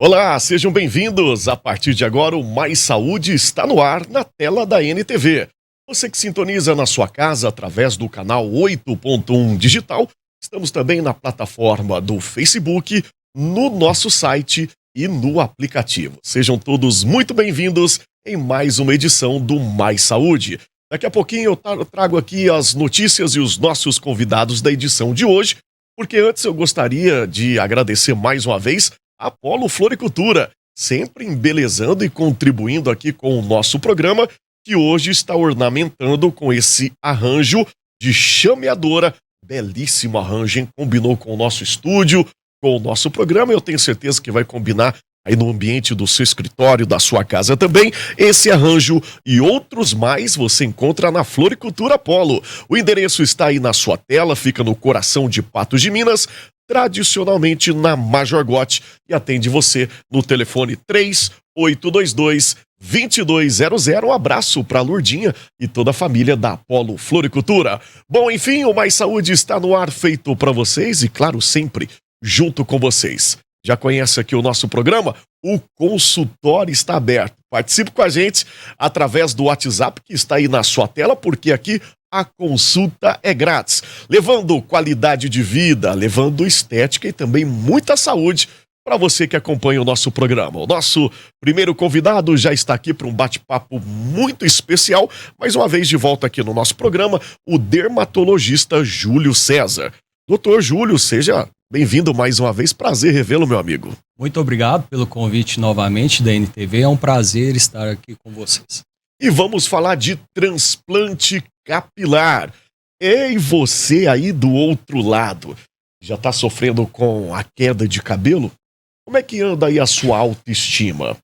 Olá, sejam bem-vindos. A partir de agora, o Mais Saúde está no ar na tela da NTV. Você que sintoniza na sua casa através do canal 8.1 Digital, estamos também na plataforma do Facebook, no nosso site e no aplicativo. Sejam todos muito bem-vindos em mais uma edição do Mais Saúde. Daqui a pouquinho eu trago aqui as notícias e os nossos convidados da edição de hoje, porque antes eu gostaria de agradecer mais uma vez a Polo Floricultura, sempre embelezando e contribuindo aqui com o nosso programa, que hoje está ornamentando com esse arranjo de chameadora. Belíssimo arranjo, hein? Combinou com o nosso estúdio, com o nosso programa, e eu tenho certeza que vai combinar aí no ambiente do seu escritório, da sua casa também. Esse arranjo e outros mais você encontra na Floricultura Polo. O endereço está aí na sua tela, fica no coração de Patos de Minas, tradicionalmente na Major Gotti, e atende você no telefone 3822-2200. Um abraço para a Lurdinha e toda a família da Polo Floricultura. Bom, enfim, o Mais Saúde está no ar, feito para vocês e, claro, sempre junto com vocês. Já conhece aqui o nosso programa? O consultório está aberto. Participe com a gente através do WhatsApp que está aí na sua tela, porque aqui a consulta é grátis, levando qualidade de vida, levando estética e também muita saúde para você que acompanha o nosso programa. O nosso primeiro convidado já está aqui para um bate-papo muito especial, mais uma vez de volta aqui no nosso programa, o dermatologista Júlio César. Doutor Júlio, seja bem-vindo mais uma vez, prazer revê-lo, meu amigo. Muito obrigado pelo convite novamente da NTV, é um prazer estar aqui com vocês. E vamos falar de transplante capilar. E você aí do outro lado, já está sofrendo com a queda de cabelo? Como é que anda aí a sua autoestima?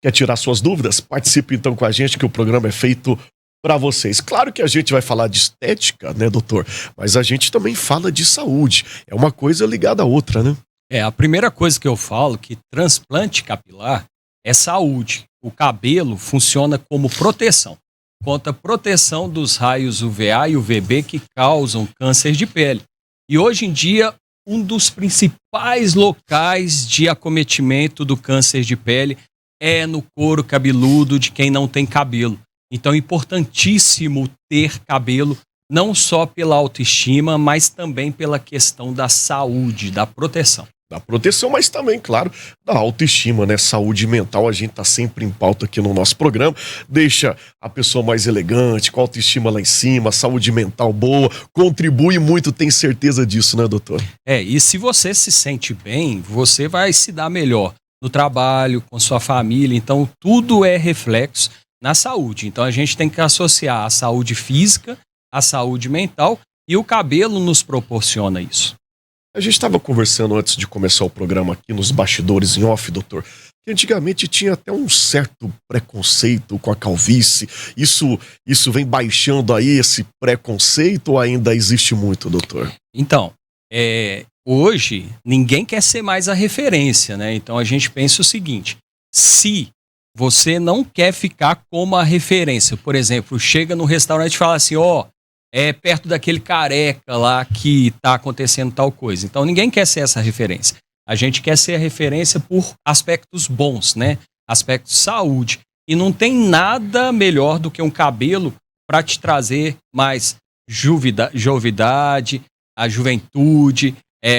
Quer tirar suas dúvidas? Participe então com a gente, que o programa é feito para vocês. Claro que a gente vai falar de estética, né, doutor? Mas a gente também fala de saúde. É uma coisa ligada à outra, né? A primeira coisa que eu falo que transplante capilar é saúde. O cabelo funciona como proteção, contra proteção dos raios UVA e UVB que causam câncer de pele. E hoje em dia, um dos principais locais de acometimento do câncer de pele é no couro cabeludo de quem não tem cabelo. Então é importantíssimo ter cabelo, não só pela autoestima, mas também pela questão da saúde, da proteção. Da proteção, mas também, claro, da autoestima, né? Saúde mental, a gente tá sempre em pauta aqui no nosso programa, deixa a pessoa mais elegante, com a autoestima lá em cima, saúde mental boa, contribui muito, tem certeza disso, né, doutor? E se você se sente bem, você vai se dar melhor no trabalho, com sua família, então tudo é reflexo na saúde. Então a gente tem que associar a saúde física, a saúde mental, e o cabelo nos proporciona isso. A gente estava conversando antes de começar o programa aqui nos bastidores em off, doutor, que antigamente tinha até um certo preconceito com a calvície. Isso vem baixando aí, esse preconceito, ou ainda existe muito, doutor? Então, hoje ninguém quer ser mais a referência, né? Então a gente pensa o seguinte: se você não quer ficar como a referência, por exemplo, chega no restaurante e fala assim, perto daquele careca lá que está acontecendo tal coisa. Então ninguém quer ser essa referência. A gente quer ser a referência por aspectos bons, né? Aspectos de saúde. E não tem nada melhor do que um cabelo para te trazer mais jovidade, a juventude,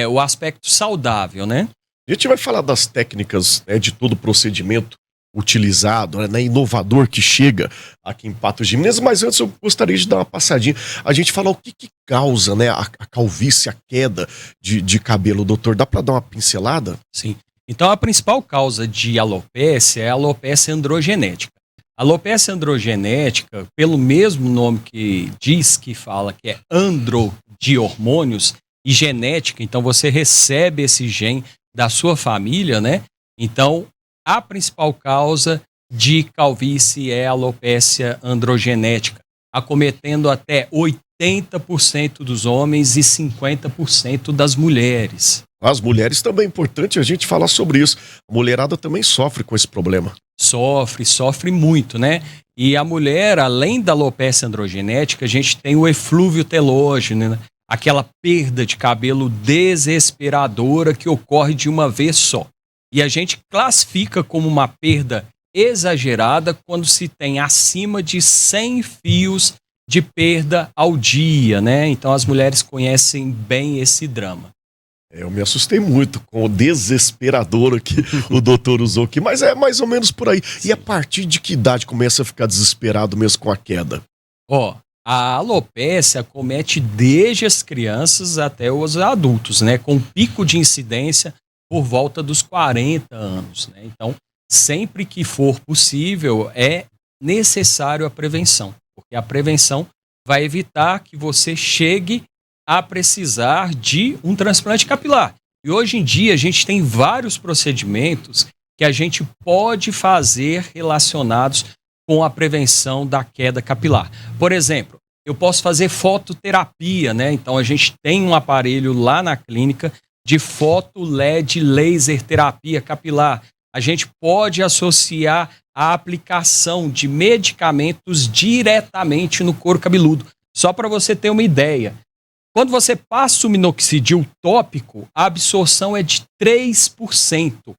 o aspecto saudável, né? A gente vai falar das técnicas, né, de todo o procedimento utilizado, né, inovador que chega aqui em Patos de Minas, mas antes eu gostaria de dar uma passadinha, a gente falar o que causa, né, a calvície, a queda de cabelo, doutor, dá para dar uma pincelada? Sim, então a principal causa de alopécia é a alopécia androgenética. A alopécia androgenética, pelo mesmo nome que diz, que fala que é andro de hormônios e genética, então você recebe esse gene da sua família, né, então a principal causa de calvície é a alopécia androgenética, acometendo até 80% dos homens e 50% das mulheres. As mulheres também é importante a gente falar sobre isso. A mulherada também sofre com esse problema. Sofre muito, né? E a mulher, além da alopécia androgenética, a gente tem o eflúvio telógeno, né? Aquela perda de cabelo desesperadora que ocorre de uma vez só. E a gente classifica como uma perda exagerada quando se tem acima de 100 fios de perda ao dia, né? Então as mulheres conhecem bem esse drama. Eu me assustei muito com o desesperador que o doutor usou aqui, mas é mais ou menos por aí. E a partir de que idade começa a ficar desesperado mesmo com a queda? Ó, a alopécia comete desde as crianças até os adultos, né? Com pico de incidência por volta dos 40 anos, né? Então, sempre que for possível, é necessário a prevenção, porque a prevenção vai evitar que você chegue a precisar de um transplante capilar. E hoje em dia a gente tem vários procedimentos que a gente pode fazer relacionados com a prevenção da queda capilar. Por exemplo, eu posso fazer fototerapia, né? Então a gente tem um aparelho lá na clínica de foto LED laser terapia capilar. A gente pode associar a aplicação de medicamentos diretamente no couro cabeludo. Só para você ter uma ideia. Quando você passa o minoxidil tópico, a absorção é de 3%.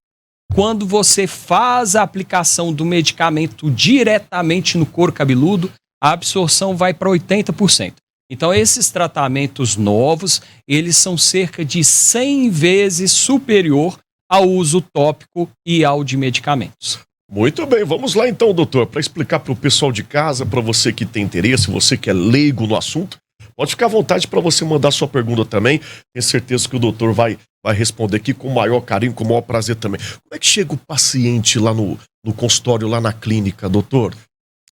Quando você faz a aplicação do medicamento diretamente no couro cabeludo, a absorção vai para 80%. Então, esses tratamentos novos, eles são cerca de 100 vezes superior ao uso tópico e ao de medicamentos. Muito bem, vamos lá então, doutor, para explicar para o pessoal de casa, para você que tem interesse, você que é leigo no assunto. Pode ficar à vontade para você mandar sua pergunta também. Tenho certeza que o doutor vai responder aqui com o maior carinho, com o maior prazer também. Como é que chega o paciente lá no consultório, lá na clínica, doutor?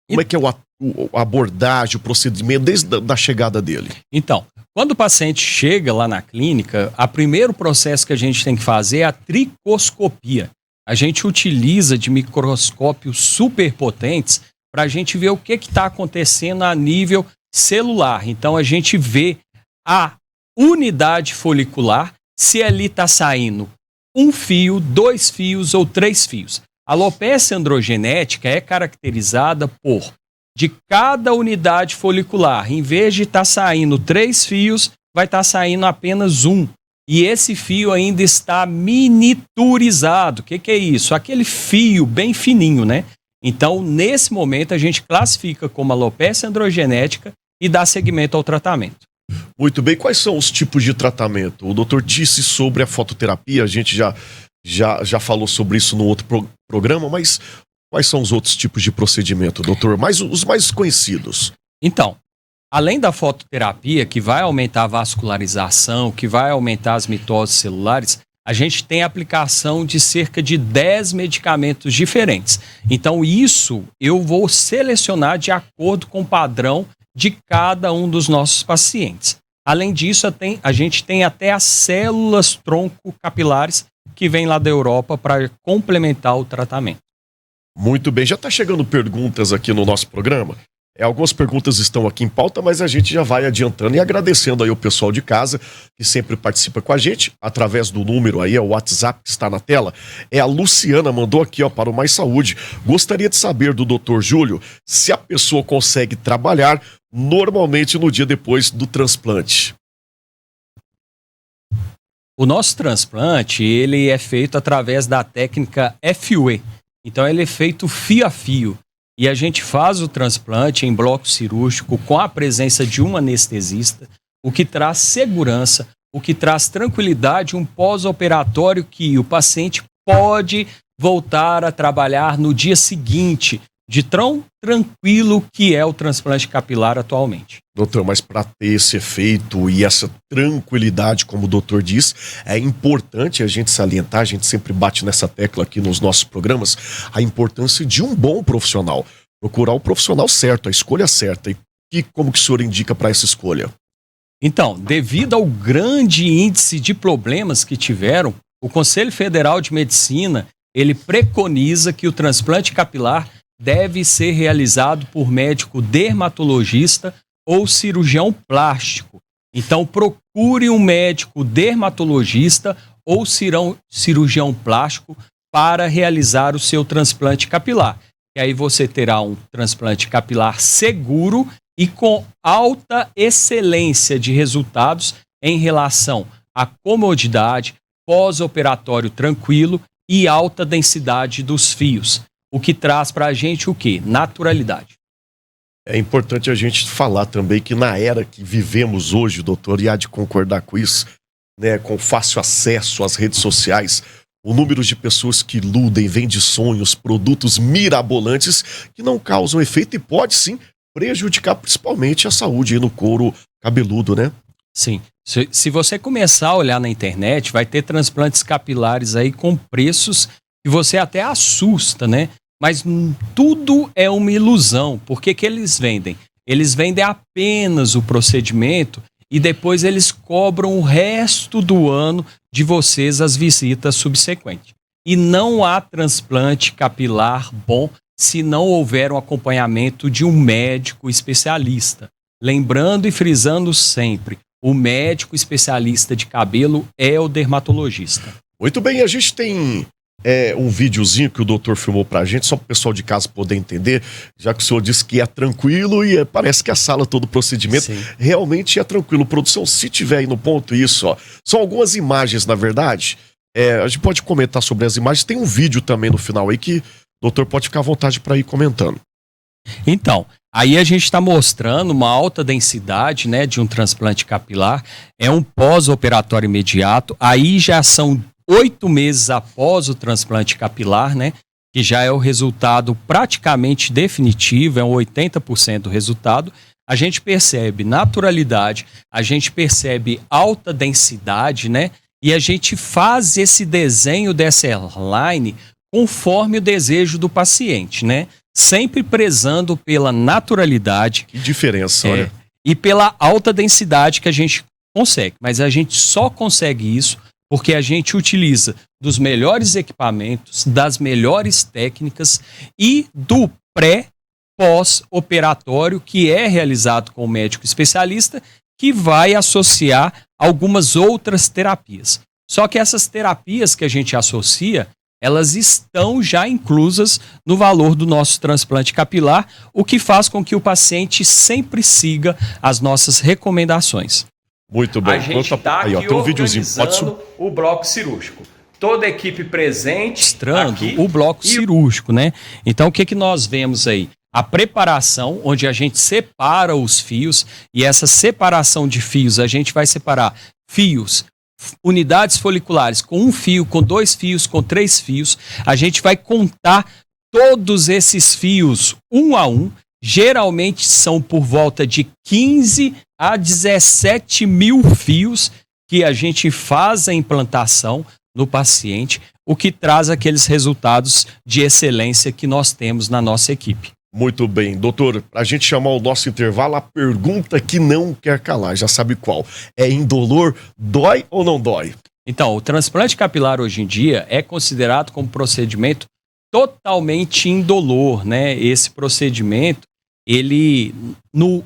Como é que é a abordagem, o procedimento, desde a chegada dele? Então, quando o paciente chega lá na clínica, o primeiro processo que a gente tem que fazer é a tricoscopia. A gente utiliza de microscópios superpotentes para a gente ver o que está acontecendo a nível celular. Então a gente vê a unidade folicular, se ali está saindo um fio, 2 fios ou 3 fios. A alopecia androgenética é caracterizada por, de cada unidade folicular, em vez de estar saindo 3 fios, vai estar saindo apenas um. E esse fio ainda está miniaturizado. O que é isso? Aquele fio bem fininho, né? Então, nesse momento, a gente classifica como alopecia androgenética e dá seguimento ao tratamento. Muito bem. Quais são os tipos de tratamento? O doutor disse sobre a fototerapia, a gente já falou sobre isso no outro programa, mas quais são os outros tipos de procedimento, doutor? Os mais conhecidos. Então, além da fototerapia, que vai aumentar a vascularização, que vai aumentar as mitoses celulares, a gente tem a aplicação de cerca de 10 medicamentos diferentes. Então, isso eu vou selecionar de acordo com o padrão de cada um dos nossos pacientes. Além disso, a gente tem até as células tronco capilares que vêm lá da Europa para complementar o tratamento. Muito bem, já está chegando perguntas aqui no nosso programa. Algumas perguntas estão aqui em pauta, mas a gente já vai adiantando e agradecendo aí o pessoal de casa que sempre participa com a gente, através do número aí, é o WhatsApp que está na tela. É a Luciana, mandou aqui para o Mais Saúde. Gostaria de saber do Dr. Júlio se a pessoa consegue trabalhar normalmente no dia depois do transplante. O nosso transplante, ele é feito através da técnica FUE. Então ele é feito fio a fio. E a gente faz o transplante em bloco cirúrgico com a presença de um anestesista, o que traz segurança, o que traz tranquilidade, um pós-operatório que o paciente pode voltar a trabalhar no dia seguinte, de tão tranquilo que é o transplante capilar atualmente. Doutor, mas para ter esse efeito e essa tranquilidade, como o doutor diz, é importante a gente salientar, a gente sempre bate nessa tecla aqui nos nossos programas, a importância de um bom profissional. Procurar o profissional certo, a escolha certa. E como que o senhor indica para essa escolha? Então, devido ao grande índice de problemas que tiveram, o Conselho Federal de Medicina, ele preconiza que o transplante capilar deve ser realizado por médico dermatologista ou cirurgião plástico. Então, procure um médico dermatologista ou cirurgião plástico para realizar o seu transplante capilar. E aí você terá um transplante capilar seguro e com alta excelência de resultados em relação à comodidade, pós-operatório tranquilo e alta densidade dos fios, o que traz para a gente o quê? Naturalidade. É importante a gente falar também que na era que vivemos hoje, doutor, e há de concordar com isso, né, com fácil acesso às redes sociais, o número de pessoas que iludem, vendem sonhos, produtos mirabolantes que não causam efeito e pode sim prejudicar principalmente a saúde aí no couro cabeludo, né? Sim. Se você começar a olhar na internet, vai ter transplantes capilares aí com preços que você até assusta, né? Mas tudo é uma ilusão. Por que que eles vendem? Eles vendem apenas o procedimento e depois eles cobram o resto do ano de vocês as visitas subsequentes. E não há transplante capilar bom se não houver um acompanhamento de um médico especialista. Lembrando e frisando sempre, o médico especialista de cabelo é o dermatologista. Muito bem, a gente tem um videozinho que o doutor filmou pra gente, só pro pessoal de casa poder entender, já que o senhor disse que é tranquilo e parece que a sala, todo o procedimento, Sim. realmente é tranquilo. Produção, se tiver aí no ponto isso, ó, são algumas imagens, na verdade, a gente pode comentar sobre as imagens, tem um vídeo também no final aí que o doutor pode ficar à vontade para ir comentando. Então, aí a gente está mostrando uma alta densidade, né, de um transplante capilar, é um pós-operatório imediato, aí já são 8 meses após o transplante capilar, né, que já é o resultado praticamente definitivo, é um 80% do resultado. A gente percebe naturalidade, a gente percebe alta densidade, né, e a gente faz esse desenho dessa airline conforme o desejo do paciente, né, sempre prezando pela naturalidade. Que diferença, olha. E pela alta densidade que a gente consegue, mas a gente só consegue isso porque a gente utiliza dos melhores equipamentos, das melhores técnicas e do pré-pós-operatório que é realizado com o médico especialista que vai associar algumas outras terapias. Só que essas terapias que a gente associa, elas estão já inclusas no valor do nosso transplante capilar, o que faz com que o paciente sempre siga as nossas recomendações. Muito bem. A gente está aqui tem um videozinho. organizando o bloco cirúrgico. Toda a equipe presente. Mostrando o bloco cirúrgico, né? Então, o que que nós vemos aí? A preparação, onde a gente separa os fios, e essa separação de fios, a gente vai separar fios, unidades foliculares com 1 fio, com 2 fios, com 3 fios. A gente vai contar todos esses fios um a um. Geralmente são por volta de 15 a 17 mil fios que a gente faz a implantação no paciente, o que traz aqueles resultados de excelência que nós temos na nossa equipe. Muito bem, doutor, pra gente chamar o nosso intervalo, a pergunta que não quer calar, já sabe qual. É indolor, dói ou não dói? Então, o transplante capilar hoje em dia é considerado como procedimento totalmente indolor, né? Esse procedimento, ele no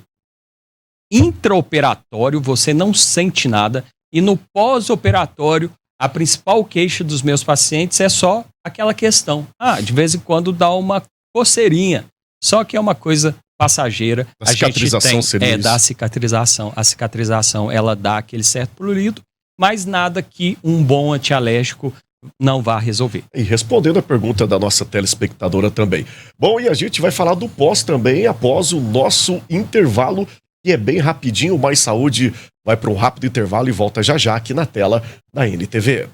intraoperatório você não sente nada e no pós-operatório a principal queixa dos meus pacientes é só aquela questão. De vez em quando dá uma coceirinha. Só que é uma coisa passageira. A cicatrização seria isso? Da cicatrização. A cicatrização, ela dá aquele certo prurido, mas nada que um bom antialérgico não vá resolver. E respondendo a pergunta da nossa telespectadora também. Bom, e a gente vai falar do pós também após o nosso intervalo, que é bem rapidinho. O Mais Saúde vai para um rápido intervalo e volta já já aqui na tela da NTV.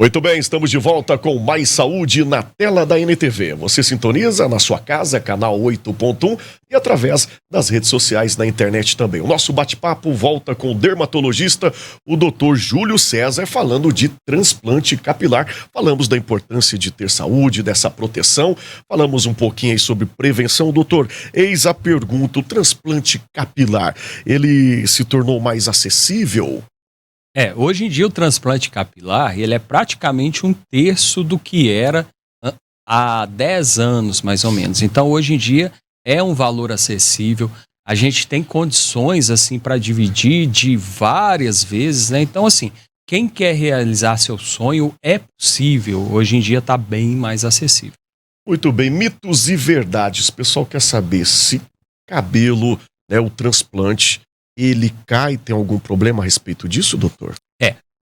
Muito bem, estamos de volta com Mais Saúde na tela da NTV. Você sintoniza na sua casa, canal 8.1 e através das redes sociais na internet também. O nosso bate-papo volta com o dermatologista, o Dr. Júlio César, falando de transplante capilar. Falamos da importância de ter saúde, dessa proteção. Falamos um pouquinho aí sobre prevenção. Doutor, eis a pergunta, o transplante capilar, ele se tornou mais acessível? Hoje em dia o transplante capilar, ele é praticamente 1/3 do que era há 10 anos, mais ou menos. Então, hoje em dia, é um valor acessível. A gente tem condições, assim, para dividir de várias vezes, né? Então, assim, quem quer realizar seu sonho é possível. Hoje em dia está bem mais acessível. Muito bem, mitos e verdades. O pessoal quer saber se cabelo, né, o transplante, ele cai, tem algum problema a respeito disso, doutor?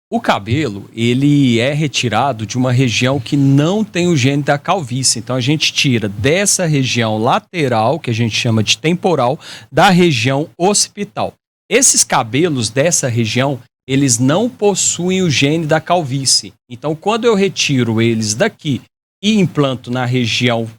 O cabelo, ele é retirado de uma região que não tem o gene da calvície. Então, a gente tira dessa região lateral, que a gente chama de temporal, da região occipital. Esses cabelos dessa região, eles não possuem o gene da calvície. Então, quando eu retiro eles daqui e implanto na região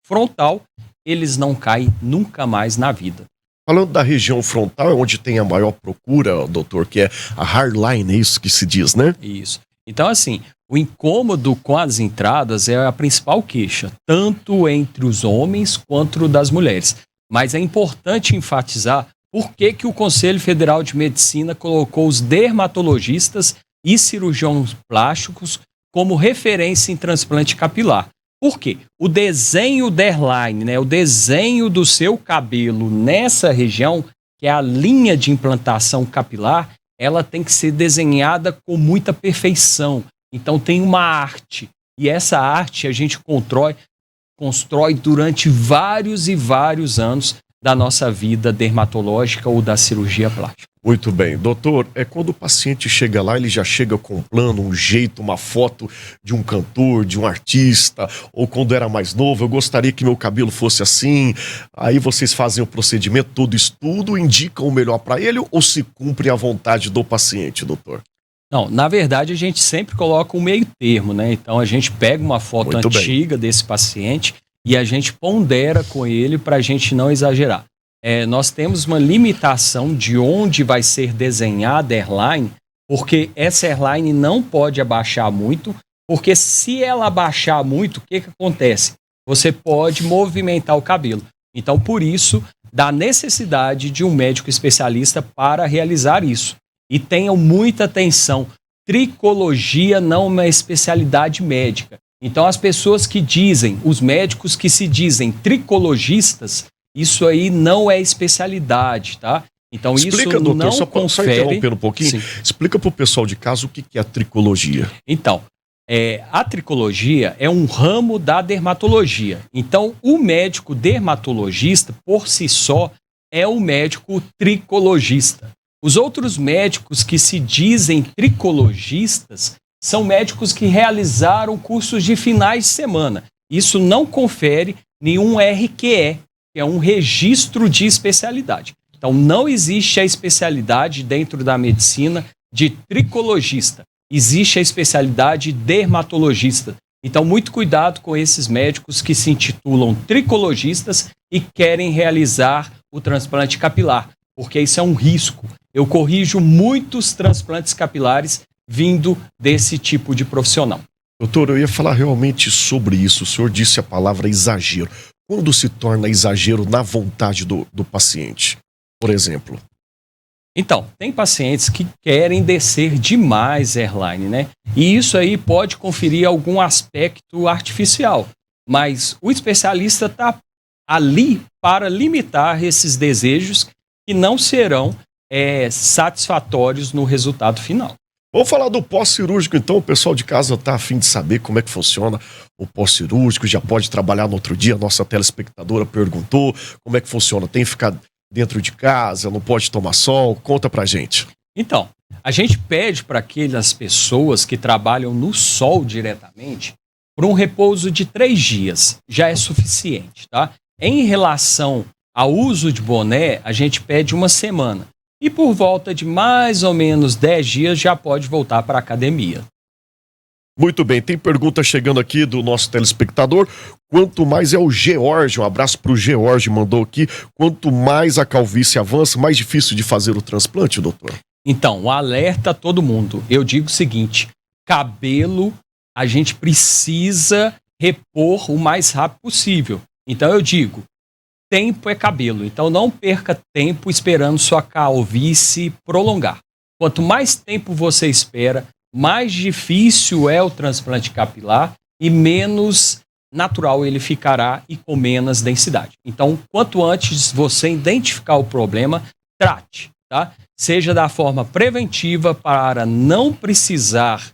frontal, eles não caem nunca mais na vida. Falando da região frontal, é onde tem a maior procura, doutor, que é a hairline, é isso que se diz, né? Isso. Então, assim, o incômodo com as entradas é a principal queixa, tanto entre os homens quanto das mulheres. Mas é importante enfatizar por que o Conselho Federal de Medicina colocou os dermatologistas e cirurgiões plásticos como referência em transplante capilar. Por quê? O desenho da hairline, né, o desenho do seu cabelo nessa região, que é a linha de implantação capilar, ela tem que ser desenhada com muita perfeição. Então tem uma arte. E essa arte a gente constrói durante vários e vários anos da nossa vida dermatológica ou da cirurgia plástica. Muito bem. Doutor, quando o paciente chega lá, ele já chega com um plano, um jeito, uma foto de um cantor, de um artista, ou quando era mais novo, eu gostaria que meu cabelo fosse assim. Aí vocês fazem o procedimento, todo estudo, indicam o melhor para ele ou se cumpre a vontade do paciente, doutor? Não, na verdade a gente sempre coloca um meio termo, né? Então a gente pega uma foto antiga desse paciente e a gente pondera com ele para a gente não exagerar. Nós temos uma limitação de onde vai ser desenhada a hairline, porque essa hairline não pode abaixar muito, porque se ela abaixar muito, o que acontece? Você pode movimentar o cabelo. Então, por isso, dá necessidade de um médico especialista para realizar isso. E tenham muita atenção, tricologia não é uma especialidade médica. Então, as pessoas que dizem, os médicos que se dizem tricologistas, isso aí não é especialidade, tá? Então Explica, isso doutor, não só confere... interrompendo um pouquinho, sim. Explica para o pessoal de casa o que é a tricologia. Então, a tricologia é um ramo da dermatologia. Então, o médico dermatologista, por si só, é o médico tricologista. Os outros médicos que se dizem tricologistas são médicos que realizaram cursos de finais de semana. Isso não confere nenhum RQE, que é um registro de especialidade. Então, não existe a especialidade dentro da medicina de tricologista. Existe a especialidade dermatologista. Então, muito cuidado com esses médicos que se intitulam tricologistas e querem realizar o transplante capilar, porque isso é um risco. Eu corrijo muitos transplantes capilares vindo desse tipo de profissional. Doutor, eu ia falar realmente sobre isso. O senhor disse a palavra exagero. Quando se torna exagero na vontade do paciente, por exemplo? Então, tem pacientes que querem descer demais a hairline, né? E isso aí pode conferir algum aspecto artificial. Mas o especialista está ali para limitar esses desejos que não serão satisfatórios no resultado final. Vamos falar do pós-cirúrgico, então. O pessoal de casa está a fim de saber como é que funciona o pós-cirúrgico, já pode trabalhar no outro dia. A nossa telespectadora perguntou como é que funciona. Tem que ficar dentro de casa, não pode tomar sol? Conta pra gente. Então, a gente pede para aquelas pessoas que trabalham no sol diretamente por um repouso de 3 dias. Já é suficiente, tá? Em relação ao uso de boné, a gente pede 1 semana. E por volta de mais ou menos 10 dias já pode voltar para a academia. Muito bem, tem pergunta chegando aqui do nosso telespectador. Quanto mais é o George, um abraço pro George, mandou aqui. Quanto mais a calvície avança, mais difícil de fazer o transplante, doutor? Então, alerta a todo mundo. Eu digo o seguinte, cabelo a gente precisa repor o mais rápido possível. Então eu digo, tempo é cabelo, então não perca tempo esperando sua calvície prolongar. Quanto mais tempo você espera, mais difícil é o transplante capilar e menos natural ele ficará e com menos densidade. Então, quanto antes você identificar o problema, trate, tá? Seja da forma preventiva para não precisar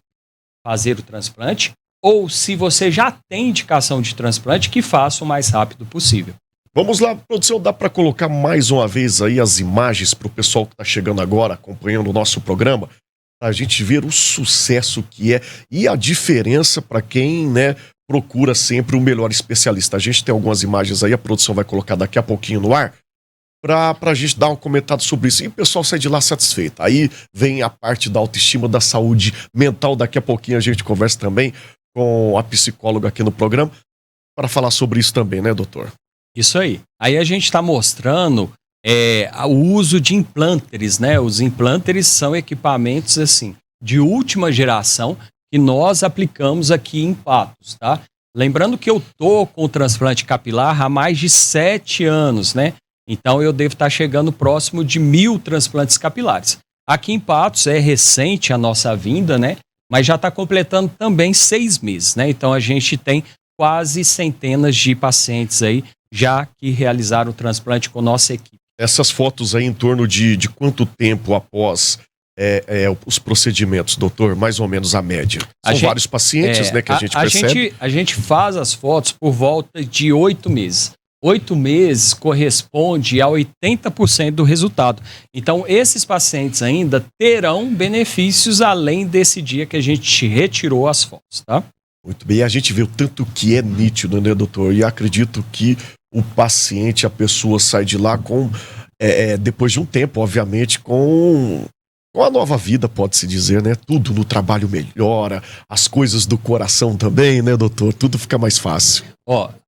fazer o transplante, ou se você já tem indicação de transplante, que faça o mais rápido possível. Vamos lá, produção, dá para colocar mais uma vez aí as imagens para o pessoal que está chegando agora, acompanhando o nosso programa, para a gente ver o sucesso que é e a diferença para quem, né, procura sempre o melhor especialista. A gente tem algumas imagens aí, a produção vai colocar daqui a pouquinho no ar, para a gente dar um comentário sobre isso. E o pessoal sai de lá satisfeito. Aí vem a parte da autoestima, da saúde mental. Daqui a pouquinho a gente conversa também com a psicóloga aqui no programa para falar sobre isso também, né, doutor? Isso aí. Aí a gente está mostrando o uso de implantes, né? Os implantes são equipamentos assim de última geração que nós aplicamos aqui em Patos, tá? Lembrando que eu tô com o transplante capilar há mais de 7 anos, né? Então eu devo estar chegando próximo de 1.000 transplantes capilares. Aqui em Patos é recente a nossa vinda, né? Mas já está completando também 6 meses, né? Então a gente tem quase centenas de pacientes aí já que realizaram o transplante com nossa equipe. Essas fotos aí em torno de quanto tempo após os procedimentos, doutor? Mais ou menos a média. São vários pacientes, né, que a gente percebe. A gente faz as fotos por volta de 8 meses. 8 meses corresponde a 80% do resultado. Então, esses pacientes ainda terão benefícios além desse dia que a gente retirou as fotos, tá? Muito bem, a gente vê o tanto que é nítido, né, doutor? E acredito que o paciente, a pessoa sai de lá com, depois de um tempo, obviamente, com a nova vida, pode-se dizer, né? Tudo no trabalho melhora, as coisas do coração também, né, doutor? Tudo fica mais fácil.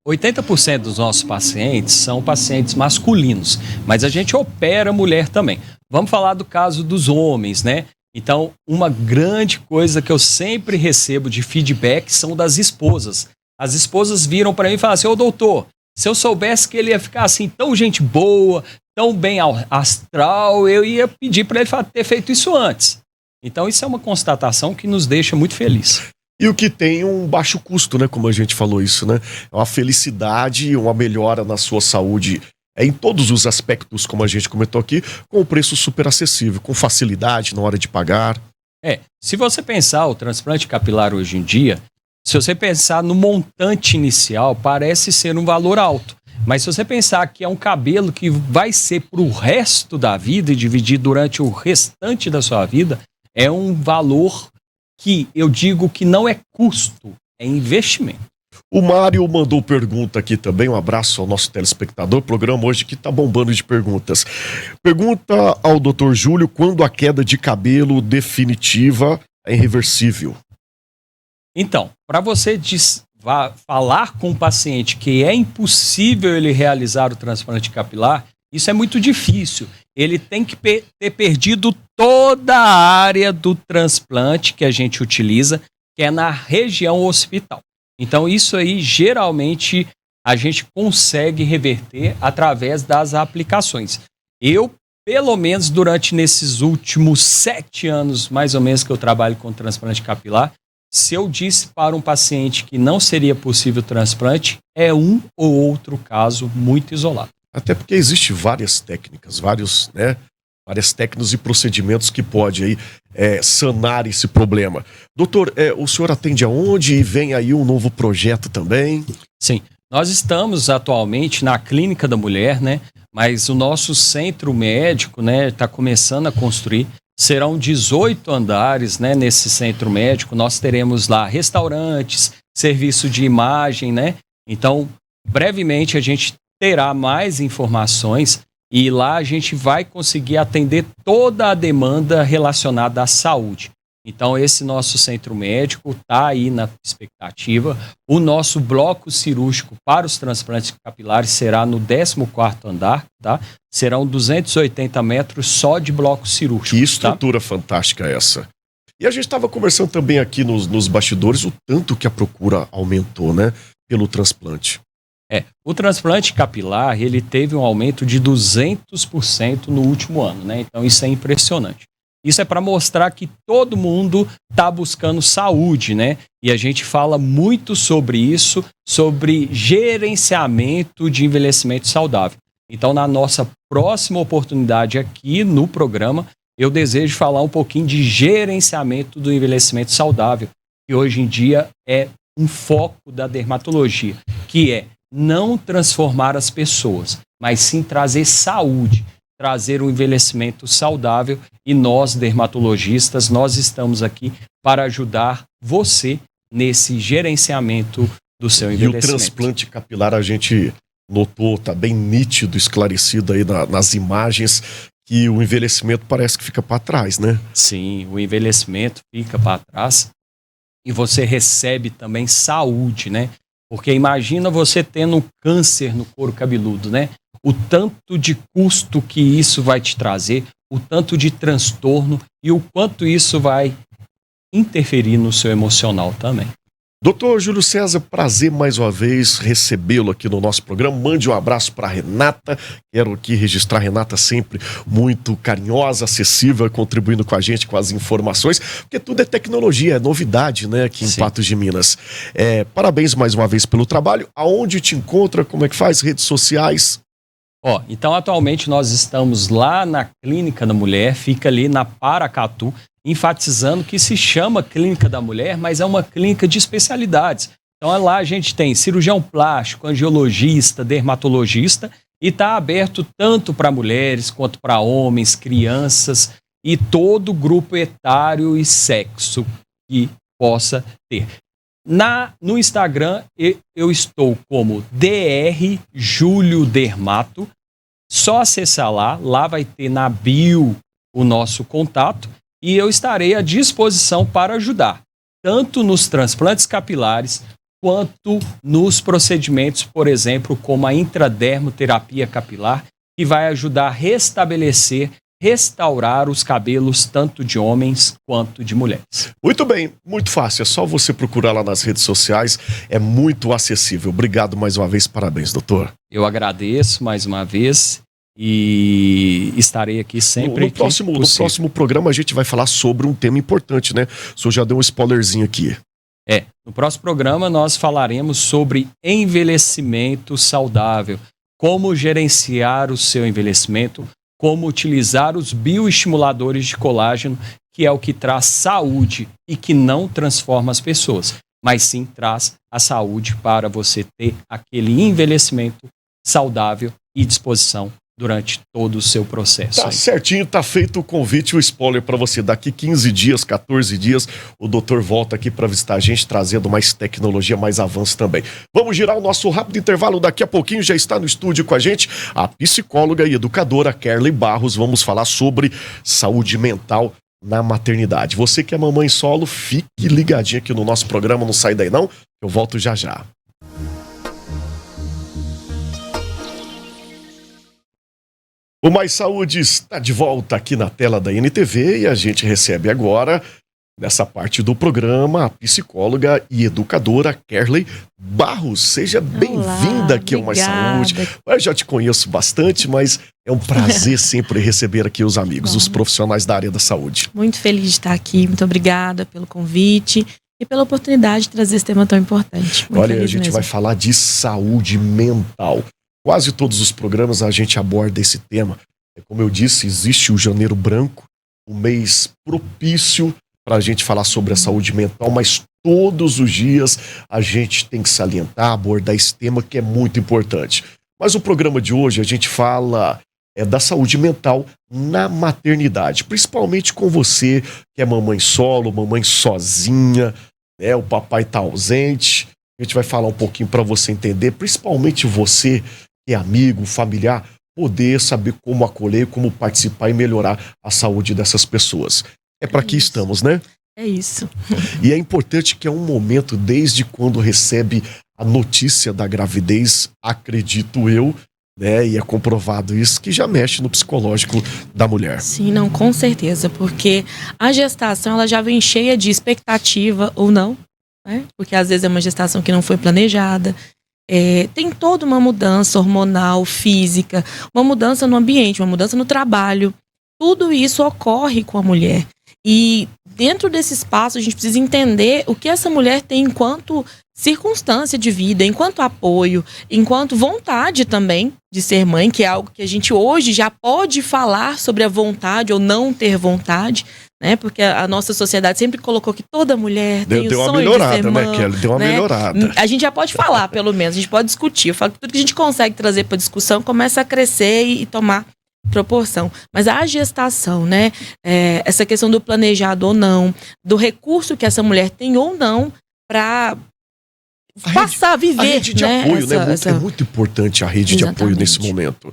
80% dos nossos pacientes são pacientes masculinos, mas a gente opera mulher também. Vamos falar do caso dos homens, né? Então, uma grande coisa que eu sempre recebo de feedback são das esposas. As esposas viram para mim e falaram assim: ô doutor, se eu soubesse que ele ia ficar assim tão gente boa, tão bem astral, eu ia pedir para ele ter feito isso antes. Então, isso é uma constatação que nos deixa muito felizes. E o que tem um baixo custo, né? Como a gente falou isso, né? É uma felicidade, uma melhora na sua saúde em todos os aspectos, como a gente comentou aqui, com um preço super acessível, com facilidade na hora de pagar. Se você pensar o transplante capilar hoje em dia, se você pensar no montante inicial, parece ser um valor alto. Mas se você pensar que é um cabelo que vai ser para o resto da vida e dividir durante o restante da sua vida, é um valor que eu digo que não é custo, é investimento. O Mário mandou pergunta aqui também, um abraço ao nosso telespectador, o programa hoje que tá bombando de perguntas. Pergunta ao Dr. Júlio quando a queda de cabelo definitiva é irreversível. Então, para você falar com o paciente que é impossível ele realizar o transplante capilar, isso é muito difícil. Ele tem que ter perdido toda a área do transplante que a gente utiliza, que é na região hospital. Então, isso aí, geralmente, a gente consegue reverter através das aplicações. Eu, pelo menos durante nesses últimos 7 anos, mais ou menos, que eu trabalho com transplante capilar, se eu disse para um paciente que não seria possível transplante, é um ou outro caso muito isolado. Até porque existe várias técnicas, várias técnicas e procedimentos que pode aí sanar esse problema. Doutor, o senhor atende aonde e vem aí um novo projeto também? Sim, nós estamos atualmente na Clínica da Mulher, né? Mas o nosso centro médico, né, está começando a construir. Serão 18 andares, né, nesse centro médico. Nós teremos lá restaurantes, serviço de imagem, né? Então, brevemente a gente terá mais informações e lá a gente vai conseguir atender toda a demanda relacionada à saúde. Então, esse nosso centro médico está aí na expectativa. O nosso bloco cirúrgico para os transplantes capilares será no 14º andar, tá? Serão 280 metros só de bloco cirúrgico. Que estrutura fantástica essa. E a gente estava conversando também aqui nos bastidores o tanto que a procura aumentou, né? Pelo transplante. O transplante capilar, ele teve um aumento de 200% no último ano, né? Então, isso é impressionante. Isso é para mostrar que todo mundo está buscando saúde, né? E a gente fala muito sobre isso, sobre gerenciamento de envelhecimento saudável. Então, na nossa próxima oportunidade aqui no programa, eu desejo falar um pouquinho de gerenciamento do envelhecimento saudável, que hoje em dia é um foco da dermatologia, que é não transformar as pessoas, mas sim trazer saúde, trazer um envelhecimento saudável. E nós, dermatologistas, nós estamos aqui para ajudar você nesse gerenciamento do seu envelhecimento. E o transplante capilar, a gente notou, tá bem nítido, esclarecido aí nas imagens, que o envelhecimento parece que fica para trás, né? Sim, o envelhecimento fica para trás e você recebe também saúde, né? Porque imagina você tendo um câncer no couro cabeludo, né? O tanto de custo que isso vai te trazer, o tanto de transtorno e o quanto isso vai interferir no seu emocional também. Doutor Júlio César, prazer mais uma vez recebê-lo aqui no nosso programa. Mande um abraço para Renata. Quero aqui registrar a Renata sempre muito carinhosa, acessível, contribuindo com a gente com as informações, porque tudo é tecnologia, é novidade, né, aqui em Patos de Minas. Parabéns mais uma vez pelo trabalho. Aonde te encontra? Como é que faz? Redes sociais? Então atualmente nós estamos lá na Clínica da Mulher, fica ali na Paracatu, enfatizando que se chama Clínica da Mulher, mas é uma clínica de especialidades. Então lá a gente tem cirurgião plástico, angiologista, dermatologista, e está aberto tanto para mulheres quanto para homens, crianças e todo grupo etário e sexo que possa ter. No Instagram eu estou como DR Júlio Dermato. Só acessar lá vai ter na bio o nosso contato e eu estarei à disposição para ajudar, tanto nos transplantes capilares quanto nos procedimentos, por exemplo, como a intradermoterapia capilar, que vai ajudar a restaurar os cabelos tanto de homens quanto de mulheres. Muito bem, muito fácil, é só você procurar lá nas redes sociais, é muito acessível. Obrigado mais uma vez, parabéns, doutor. Eu agradeço mais uma vez e estarei aqui sempre. No próximo programa a gente vai falar sobre um tema importante, né? O senhor já deu um spoilerzinho aqui. No próximo programa nós falaremos sobre envelhecimento saudável, como gerenciar o seu envelhecimento, como utilizar os bioestimuladores de colágeno, que é o que traz saúde e que não transforma as pessoas, mas sim traz a saúde para você ter aquele envelhecimento saudável e disposição durante todo o seu processo. Tá certinho, tá feito o convite, o spoiler para você. Daqui 15 dias, 14 dias, o doutor volta aqui para visitar a gente, trazendo mais tecnologia, mais avanço também. Vamos girar o nosso rápido intervalo. Daqui a pouquinho já está no estúdio com a gente a psicóloga e educadora Kerley Barros. Vamos falar sobre saúde mental na maternidade. Você que é mamãe solo, fique ligadinho aqui no nosso programa, não sai daí não, eu volto já já. O Mais Saúde está de volta aqui na tela da NTV e a gente recebe agora, nessa parte do programa, a psicóloga e educadora Kerley Barros. Seja bem-vinda aqui ao Mais Saúde. Eu já te conheço bastante, mas é um prazer sempre receber aqui os amigos, os profissionais da área da saúde. Muito feliz de estar aqui, muito obrigada pelo convite e pela oportunidade de trazer esse tema tão importante. Olha, a gente vai falar de saúde mental. Quase todos os programas a gente aborda esse tema. Como eu disse, existe o Janeiro Branco, um mês propício para a gente falar sobre a saúde mental, mas todos os dias a gente tem que salientar, abordar esse tema que é muito importante. Mas o programa de hoje a gente fala da saúde mental na maternidade, principalmente com você que é mamãe solo, mamãe sozinha, né? O papai está ausente. A gente vai falar um pouquinho para você entender, principalmente você que é amigo, familiar, poder saber como acolher, como participar e melhorar a saúde dessas pessoas. É para que estamos, né? É isso. E é importante que é um momento, desde quando recebe a notícia da gravidez, acredito eu, né? E é comprovado isso, que já mexe no psicológico da mulher. Sim, não, com certeza, porque a gestação ela já vem cheia de expectativa ou não, né? Porque às vezes é uma gestação que não foi planejada. Tem toda uma mudança hormonal, física, uma mudança no ambiente, uma mudança no trabalho. Tudo isso ocorre com a mulher. E dentro desse espaço a gente precisa entender o que essa mulher tem enquanto circunstância de vida, enquanto apoio, enquanto vontade também de ser mãe, que é algo que a gente hoje já pode falar sobre a vontade ou não ter vontade, né? Porque a nossa sociedade sempre colocou que toda mulher tem o deu uma sonho melhorada, de ser mãe, né, Kelly? Deu uma melhorada. A gente já pode falar, pelo menos, a gente pode discutir. Eu falo que tudo que a gente consegue trazer para discussão começa a crescer e tomar proporção. Mas a gestação, né? Essa questão do planejado ou não, do recurso que essa mulher tem ou não para passar a viver. A rede de apoio, né? É muito importante a rede de apoio nesse momento.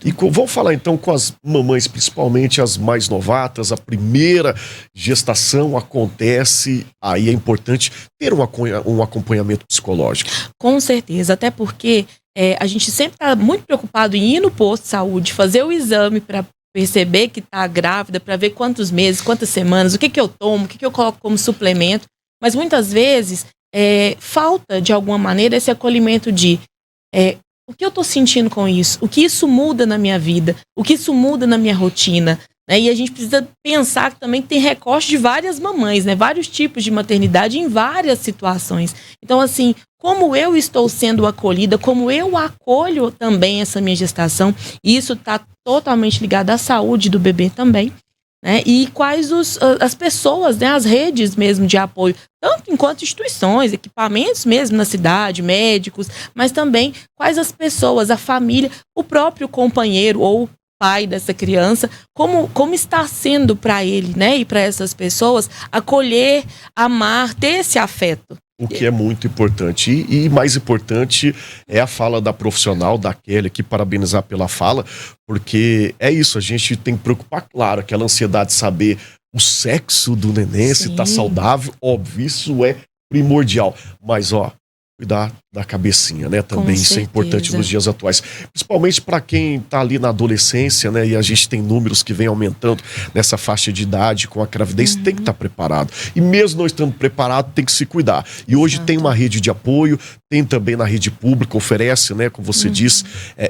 E vamos falar então com as mamães, principalmente as mais novatas. A primeira gestação acontece, aí é importante ter um acompanhamento psicológico. Com certeza, até porque a gente sempre está muito preocupado em ir no posto de saúde, fazer o exame para perceber que está grávida, para ver quantos meses, quantas semanas, o que eu tomo, o que eu coloco como suplemento. Mas muitas vezes falta, de alguma maneira, esse acolhimento de o que eu estou sentindo com isso, o que isso muda na minha vida, o que isso muda na minha rotina. Né? E a gente precisa pensar que também tem recorte de várias mamães, né? Vários tipos de maternidade em várias situações. Então, assim, como eu estou sendo acolhida, como eu acolho também essa minha gestação, e isso está totalmente ligado à saúde do bebê também. Né? E quais as pessoas, né? As redes mesmo de apoio, tanto enquanto instituições, equipamentos mesmo na cidade, médicos, mas também quais as pessoas, a família, o próprio companheiro ou pai dessa criança, como está sendo para ele, né? E para essas pessoas acolher, amar, ter esse afeto. O que é muito importante. E mais importante é a fala da profissional, da Kelly, aqui, parabenizar pela fala, porque é isso, a gente tem que preocupar, claro, aquela ansiedade de saber o sexo do neném, se tá saudável, óbvio, isso é primordial. Mas, cuidar da cabecinha, né? Também isso é importante nos dias atuais. Principalmente para quem tá ali na adolescência, né? E a gente tem números que vem aumentando nessa faixa de idade com a gravidez, tem que estar preparado. E mesmo não estando preparado, tem que se cuidar. E hoje tem uma rede de apoio, tem também na rede pública, oferece, né? Como você diz,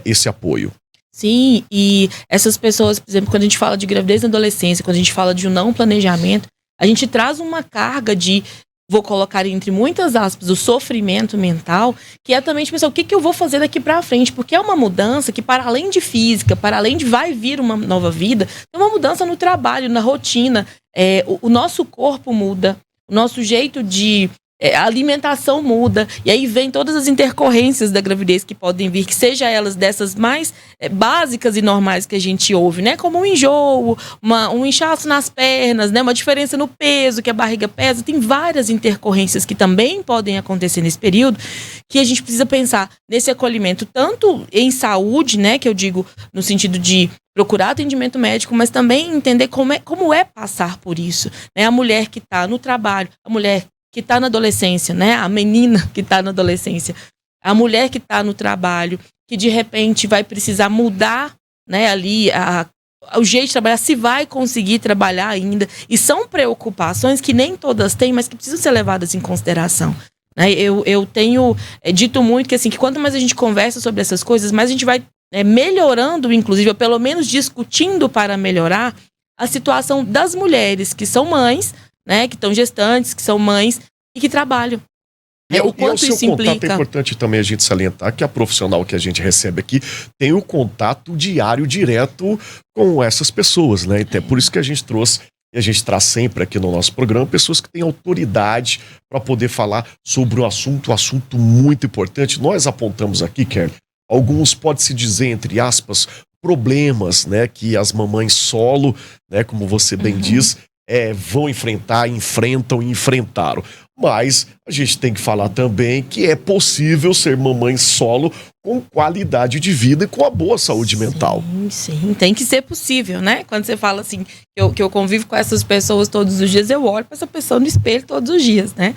esse apoio. Sim, e essas pessoas, por exemplo, quando a gente fala de gravidez na adolescência, quando a gente fala de um não planejamento, a gente traz uma carga de, vou colocar entre muitas aspas, o sofrimento mental, que é também de pensar o que eu vou fazer daqui pra frente, porque é uma mudança que, para além de física, para além de vai vir uma nova vida, tem uma mudança no trabalho, na rotina. O nosso corpo muda, o nosso jeito de a alimentação muda, e aí vem todas as intercorrências da gravidez que podem vir, que seja elas dessas mais básicas e normais que a gente ouve, né? Como um enjoo, um inchaço nas pernas, né? Uma diferença no peso, que a barriga pesa. Tem várias intercorrências que também podem acontecer nesse período, que a gente precisa pensar nesse acolhimento, tanto em saúde, né? Que eu digo no sentido de procurar atendimento médico, mas também entender como é passar por isso, né? A mulher que está no trabalho, a mulher que está na adolescência, né? A menina que está na adolescência, a mulher que está no trabalho, que de repente vai precisar mudar, né, ali o jeito de trabalhar, se vai conseguir trabalhar ainda. E são preocupações que nem todas têm, mas que precisam ser levadas em consideração. Né? Eu tenho dito muito que, assim, que quanto mais a gente conversa sobre essas coisas, mais a gente vai melhorando, inclusive, ou pelo menos discutindo para melhorar a situação das mulheres que são mães, né, que estão gestantes, que são mães e que trabalham. O quanto isso implica. É importante também a gente salientar que a profissional que a gente recebe aqui tem o contato diário, direto com essas pessoas, né? Então é por isso que a gente trouxe, e a gente traz sempre aqui no nosso programa, pessoas que têm autoridade para poder falar sobre o assunto muito importante. Nós apontamos aqui, Kelly, alguns, pode-se dizer, entre aspas, problemas, né, que as mamães solo, né, como você bem diz, vão enfrentar, enfrentam e enfrentaram. Mas a gente tem que falar também que é possível ser mamãe solo com qualidade de vida e com a boa saúde mental. Sim, tem que ser possível, né? Quando você fala assim, que eu convivo com essas pessoas todos os dias, eu olho para essa pessoa no espelho todos os dias, né?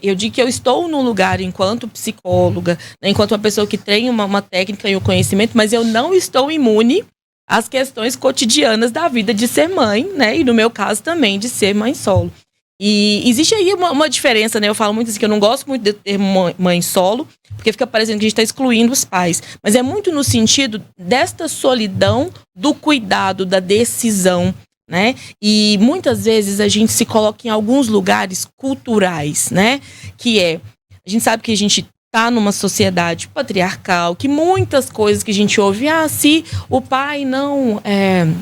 Eu digo que eu estou num lugar enquanto psicóloga, né, enquanto uma pessoa que tem uma técnica e um conhecimento, mas eu não estou imune às questões cotidianas da vida de ser mãe, né? E no meu caso também de ser mãe solo. E existe aí uma diferença, né? Eu falo muito assim que eu não gosto muito de ter mãe solo, porque fica parecendo que a gente está excluindo os pais. Mas é muito no sentido desta solidão, do cuidado, da decisão, né? E muitas vezes a gente se coloca em alguns lugares culturais, né? Que a gente sabe que a gente tá numa sociedade patriarcal, que muitas coisas que a gente ouve, se o pai não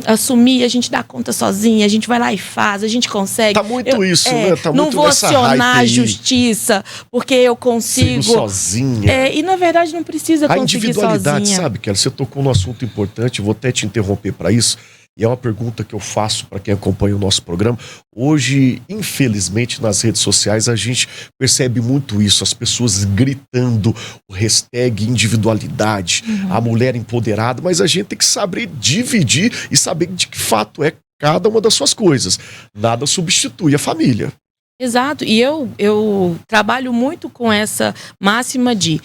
assumir, a gente dá conta sozinha, a gente vai lá e faz, a gente consegue. Tá muito isso, né? Tá não muito vou nessa acionar a hype aí. justiça, porque eu consigo. Sigo sozinha. E na verdade não precisa A conseguir individualidade, sozinha. sabe, Kelly? Você tocou num assunto importante, vou até te interromper para isso. E é uma pergunta que eu faço para quem acompanha o nosso programa. Hoje, infelizmente, nas redes sociais, a gente percebe muito isso. As pessoas gritando o hashtag individualidade, a mulher empoderada. Mas a gente tem que saber dividir e saber de que fato é cada uma das suas coisas. Nada substitui a família. Exato. E eu trabalho muito com essa máxima de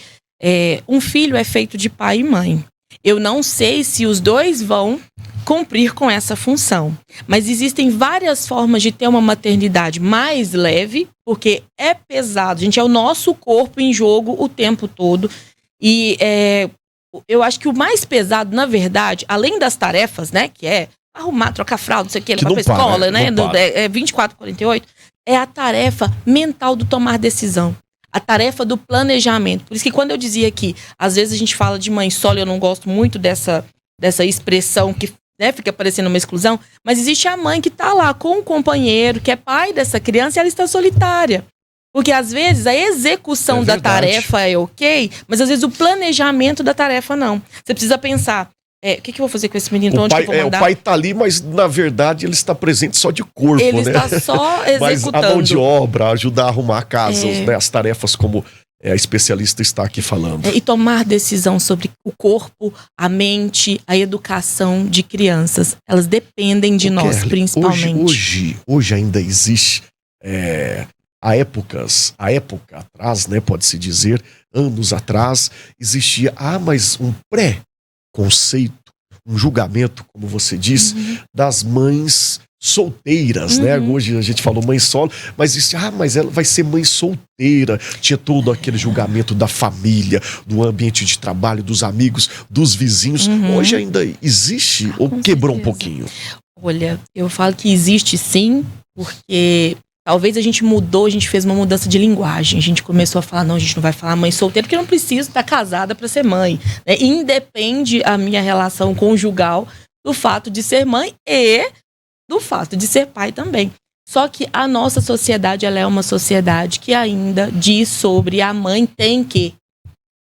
um filho é feito de pai e mãe. Eu não sei se os dois vão cumprir com essa função. Mas existem várias formas de ter uma maternidade mais leve, porque é pesado. Gente, é o nosso corpo em jogo o tempo todo. E eu acho que o mais pesado, na verdade, além das tarefas, né, que é arrumar, trocar fralda, não sei o que, levar pra escola, né, 24/48, é a tarefa mental do tomar decisão. A tarefa do planejamento. Por isso que quando eu dizia que às vezes a gente fala de mãe solo, eu não gosto muito dessa expressão que fica parecendo uma exclusão, mas existe a mãe que tá lá com um companheiro, que é pai dessa criança, e ela está solitária. Porque às vezes a execução da tarefa é ok, mas às vezes o planejamento da tarefa não. Você precisa pensar, o que eu vou fazer com esse menino? Onde que eu vou mandar? O pai tá ali, mas na verdade ele está presente só de corpo, ele né? Está só executando. Mas a mão de obra, ajudar a arrumar a casa, né, as tarefas como a especialista está aqui falando. E tomar decisão sobre o corpo, a mente, a educação de crianças. Elas dependem de nós, principalmente. Hoje ainda existe a época atrás, né, pode-se dizer, anos atrás, existia mas um pré-conceito, um julgamento, como você disse, das mães solteiras, né? Hoje a gente falou mãe solo, mas isso, mas ela vai ser mãe solteira. Tinha todo aquele julgamento da família, do ambiente de trabalho, dos amigos, dos vizinhos. Hoje ainda existe ou quebrou um pouquinho? Olha, eu falo que existe sim, porque talvez a gente mudou, a gente fez uma mudança de linguagem. A gente começou a falar, não, a gente não vai falar mãe solteira, porque eu não preciso estar casada para ser mãe, né? Independe a minha relação conjugal do fato de ser mãe e do fato de ser pai também. Só que a nossa sociedade, ela é uma sociedade que ainda diz sobre a mãe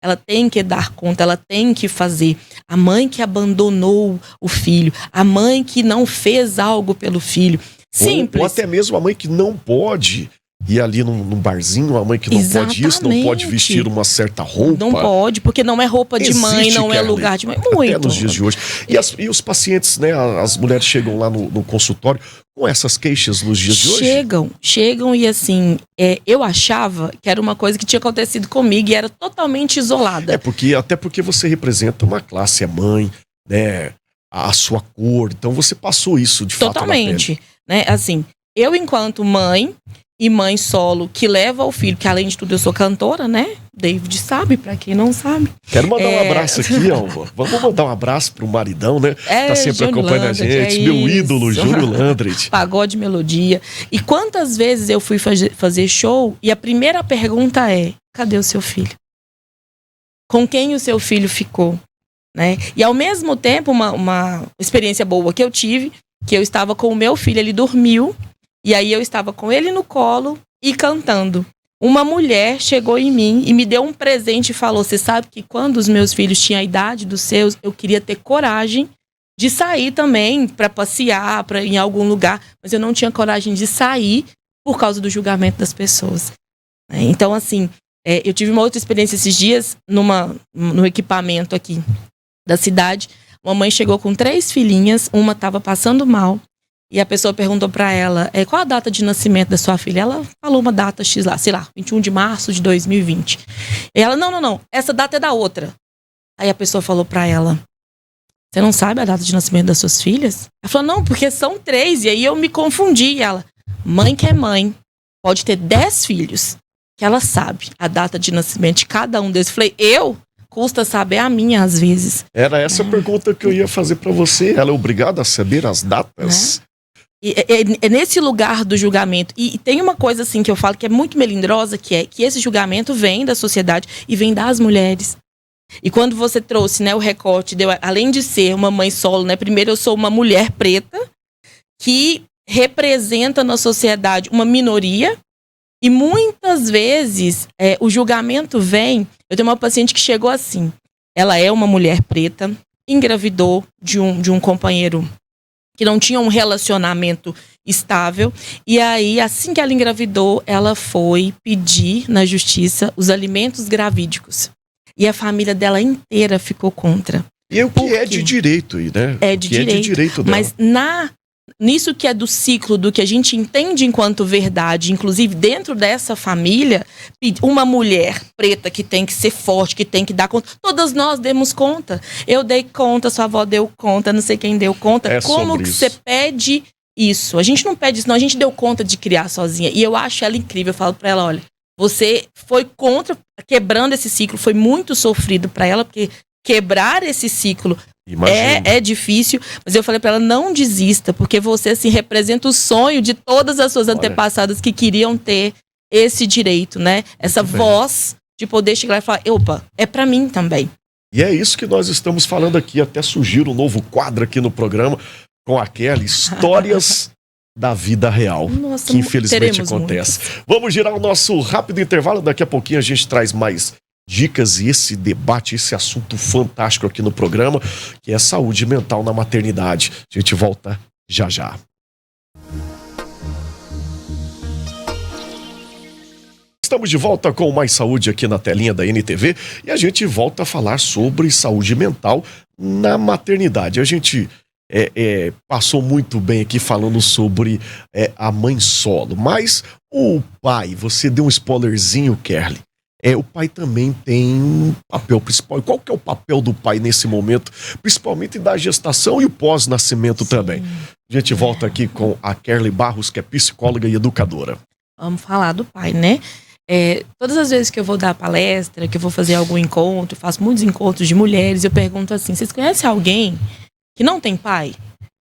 ela tem que dar conta, ela tem que fazer. A mãe que abandonou o filho, a mãe que não fez algo pelo filho. Simples. Ou até mesmo a mãe que não pode ir ali num barzinho, a mãe que não pode isso, não pode vestir uma certa roupa. Não pode, porque não é roupa de mãe, não é lugar de mãe. Muito. Até nos dias de hoje. E os pacientes, né, as mulheres chegam lá no consultório com essas queixas nos dias de hoje? Chegam e assim, eu achava que era uma coisa que tinha acontecido comigo e era totalmente isolada. Até porque você representa uma classe, é mãe, né, a sua cor, então você passou isso de fato na pele. Totalmente, né, assim, eu enquanto mãe e mãe solo que leva o filho, que além de tudo eu sou cantora, né? David sabe, pra quem não sabe. Quero mandar um abraço aqui, Alva. Vamos mandar um abraço pro maridão, né? Tá sempre acompanhando a gente. Meu ídolo, Júnior Landret. Pagode melodia. E quantas vezes eu fui fazer show e a primeira pergunta é: cadê o seu filho? Com quem o seu filho ficou? Né? E ao mesmo tempo, uma experiência boa que eu tive, que eu estava com o meu filho, ele dormiu. E aí eu estava com ele no colo e cantando. Uma mulher chegou em mim e me deu um presente e falou: você sabe que quando os meus filhos tinham a idade dos seus, eu queria ter coragem de sair também para passear, para ir em algum lugar, mas eu não tinha coragem de sair por causa do julgamento das pessoas. Então, assim, eu tive uma outra experiência esses dias no equipamento aqui da cidade. Uma mãe chegou com 3 filhinhas, uma estava passando mal. E a pessoa perguntou pra ela, qual a data de nascimento da sua filha? Ela falou uma data X lá, sei lá, 21 de março de 2020. E ela, não, essa data é da outra. Aí a pessoa falou pra ela: você não sabe a data de nascimento das suas filhas? Ela falou: não, porque são 3. E aí eu me confundi. E ela: mãe que é mãe, pode ter 10 filhos, que ela sabe a data de nascimento de cada um deles. Eu falei: custa saber a minha às vezes. Era essa a pergunta que eu ia fazer pra você. Ela é obrigada a saber as datas? É nesse lugar do julgamento. E tem uma coisa assim que eu falo que é muito melindrosa, que é que esse julgamento vem da sociedade e vem das mulheres. E quando você trouxe, né, o recorte, além de ser uma mãe solo, né, primeiro eu sou uma mulher preta que representa na sociedade uma minoria e muitas vezes o julgamento vem... Eu tenho uma paciente que chegou assim, ela é uma mulher preta, engravidou de um companheiro que não tinha um relacionamento estável. E aí, assim que ela engravidou, ela foi pedir na justiça os alimentos gravídicos. E a família dela inteira ficou contra. E o que é de direito, né? É de direito. É de direito dela. Mas nisso que é do ciclo, do que a gente entende enquanto verdade, inclusive dentro dessa família, uma mulher preta que tem que ser forte, que tem que dar conta, todas nós demos conta. Eu dei conta, sua avó deu conta, não sei quem deu conta. Como que você pede isso? A gente não pede isso, não. A gente deu conta de criar sozinha. E eu acho ela incrível. Eu falo pra ela, olha, você foi contra, quebrando esse ciclo, foi muito sofrido pra ela, porque quebrar esse ciclo é difícil, mas eu falei pra ela, não desista, porque você assim representa o sonho de todas as suas antepassadas que queriam ter esse direito, né? Essa voz de poder chegar e falar, opa, é pra mim também. E é isso que nós estamos falando aqui, até surgir um novo quadro aqui no programa com a Kelly, histórias da vida real, nossa, que infelizmente acontece. Muitas. Vamos girar o nosso rápido intervalo, daqui a pouquinho a gente traz mais dicas e esse debate, esse assunto fantástico aqui no programa, que é saúde mental na maternidade. A gente volta já já. Estamos de volta com Mais Saúde aqui na telinha da NTV e a gente volta a falar sobre saúde mental na maternidade. A gente passou muito bem aqui falando sobre a mãe solo, mas o pai, você deu um spoilerzinho, Kelly. O pai também tem um papel principal. E qual que é o papel do pai nesse momento, principalmente da gestação e o pós-nascimento também? A gente volta aqui com a Kelly Barros, que é psicóloga e educadora. Vamos falar do pai, né? Todas as vezes que eu vou dar palestra, que eu vou fazer algum encontro, faço muitos encontros de mulheres, eu pergunto assim, vocês conhecem alguém que não tem pai?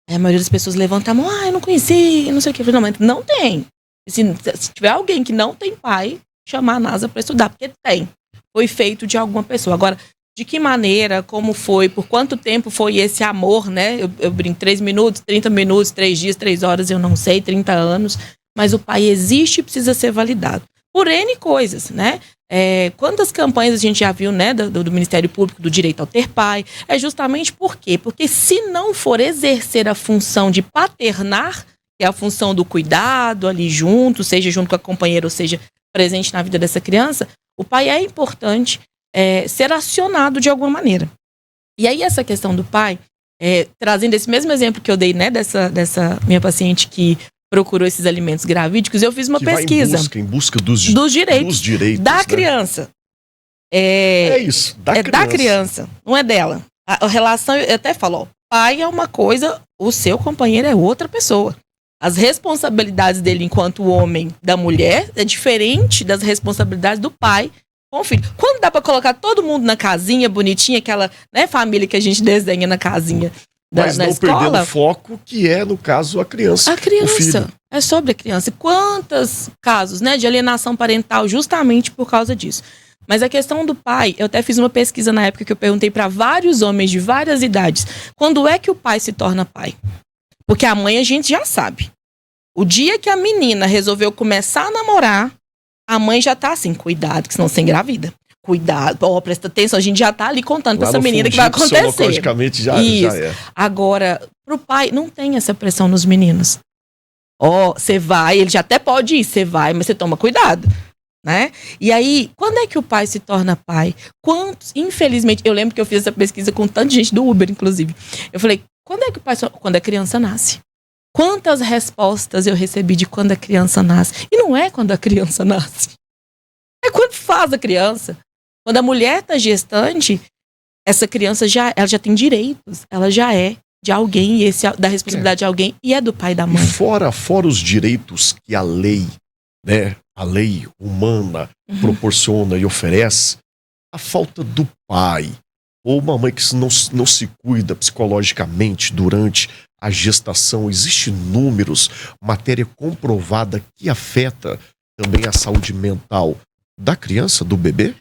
A maioria das pessoas levanta a mão, eu não conheci, não sei o que. Não, mas não tem. Se tiver alguém que não tem pai, chamar a NASA para estudar, porque tem. Foi feito de alguma pessoa. Agora, de que maneira, como foi, por quanto tempo foi esse amor, né? Eu brinco, 3 minutos, 30 minutos, 3 dias, 3 horas, eu não sei, 30 anos. Mas o pai existe e precisa ser validado. Por N coisas, né? Quantas campanhas a gente já viu, né, do Ministério Público, do direito ao ter pai? É justamente por quê? Porque se não for exercer a função de paternar, que é a função do cuidado ali junto, seja junto com a companheira, ou seja, presente na vida dessa criança, o pai é importante ser acionado de alguma maneira. E aí essa questão do pai, trazendo esse mesmo exemplo que eu dei, né, dessa minha paciente que procurou esses alimentos gravídicos, eu fiz uma pesquisa. Em busca dos direitos da criança. Isso, da criança, não é dela. A relação, eu até falo, pai é uma coisa, o seu companheiro é outra pessoa. As responsabilidades dele enquanto homem da mulher é diferente das responsabilidades do pai com o filho. Quando dá pra colocar todo mundo na casinha bonitinha, aquela, né, família que a gente desenha na casinha mas não escola, perdendo o foco, que é, no caso, a criança. A criança. O filho. É sobre a criança. E quantos casos, né, de alienação parental justamente por causa disso. Mas a questão do pai, eu até fiz uma pesquisa na época que eu perguntei para vários homens de várias idades, quando é que o pai se torna pai? Porque a mãe a gente já sabe. O dia que a menina resolveu começar a namorar, a mãe já tá assim, cuidado, que senão você engravida. Cuidado, presta atenção, a gente já tá ali contando pra essa menina que vai acontecer. Logicamente já é. Agora, pro pai, não tem essa pressão nos meninos. Você vai, ele já até pode ir, você vai, mas você toma cuidado, né? E aí, quando é que o pai se torna pai? Infelizmente, eu lembro que eu fiz essa pesquisa com tanta gente do Uber, inclusive. Eu falei, quando é que o pai quando a criança nasce? Quantas respostas eu recebi de quando a criança nasce? E não é quando a criança nasce. É quando faz a criança. Quando a mulher está gestante, essa criança ela já tem direitos. Ela já é de alguém, e da responsabilidade de alguém, e é do pai e da mãe. E fora os direitos que a lei, né, a lei humana proporciona e oferece, a falta do pai, ou uma mãe que não se cuida psicologicamente durante a gestação, existe números, matéria comprovada que afeta também a saúde mental da criança, do bebê?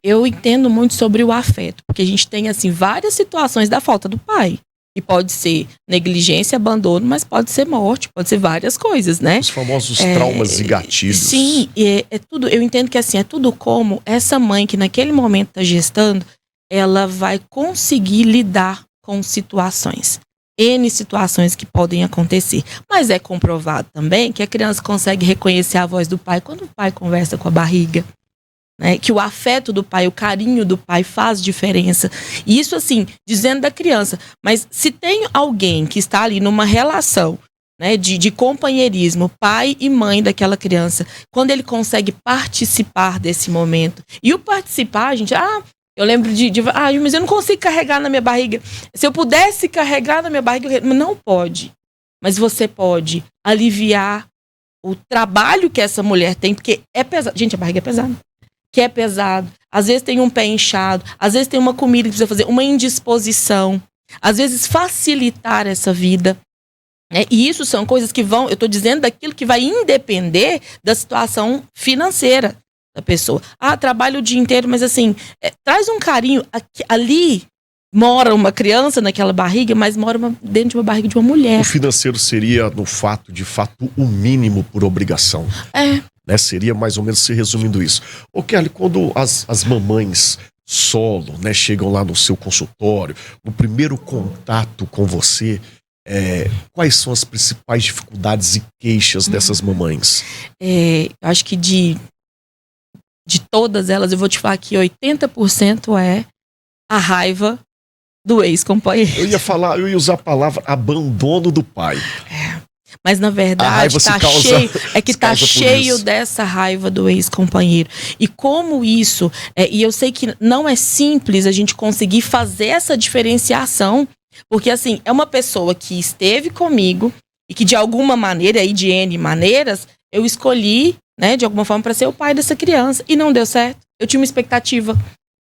Eu entendo muito sobre o afeto, porque a gente tem assim várias situações da falta do pai. E pode ser negligência, abandono, mas pode ser morte, pode ser várias coisas, né? Os famosos traumas e gatilhos. Sim, é tudo. Eu entendo que assim, é tudo como essa mãe que naquele momento está gestando, ela vai conseguir lidar com situações. N situações que podem acontecer. Mas é comprovado também que a criança consegue reconhecer a voz do pai quando o pai conversa com a barriga. Né, que o afeto do pai, o carinho do pai faz diferença. E isso assim, dizendo da criança. Mas se tem alguém que está ali numa relação, né, de companheirismo, pai e mãe daquela criança, quando ele consegue participar desse momento. E o participar, gente, eu lembro mas eu não consigo carregar na minha barriga. Se eu pudesse carregar na minha barriga, não pode. Mas você pode aliviar o trabalho que essa mulher tem, porque é pesado. Gente, a barriga é pesada. Que é pesado, às vezes tem um pé inchado, às vezes tem uma comida que precisa fazer, uma indisposição, às vezes facilitar essa vida. Né? E isso são coisas que eu estou dizendo daquilo que vai independer da situação financeira da pessoa. Trabalho o dia inteiro, mas assim, traz um carinho. Ali mora uma criança naquela barriga, mas mora dentro de uma barriga de uma mulher. O financeiro seria, de fato, o mínimo por obrigação. Né? Seria mais ou menos se resumindo isso. Ô Kelly, quando as mamães solo, né, chegam lá no seu consultório, no primeiro contato com você, quais são as principais dificuldades e queixas dessas mamães? Eu acho que de todas elas, eu vou te falar que 80% é a raiva do ex-companheiro. Eu ia usar a palavra abandono do pai. Mas na verdade tá cheio dessa raiva do ex-companheiro. E como isso, e eu sei que não é simples a gente conseguir fazer essa diferenciação, porque assim, é uma pessoa que esteve comigo e que de alguma maneira, aí de N maneiras, eu escolhi, né, de alguma forma para ser o pai dessa criança e não deu certo. Eu tinha uma expectativa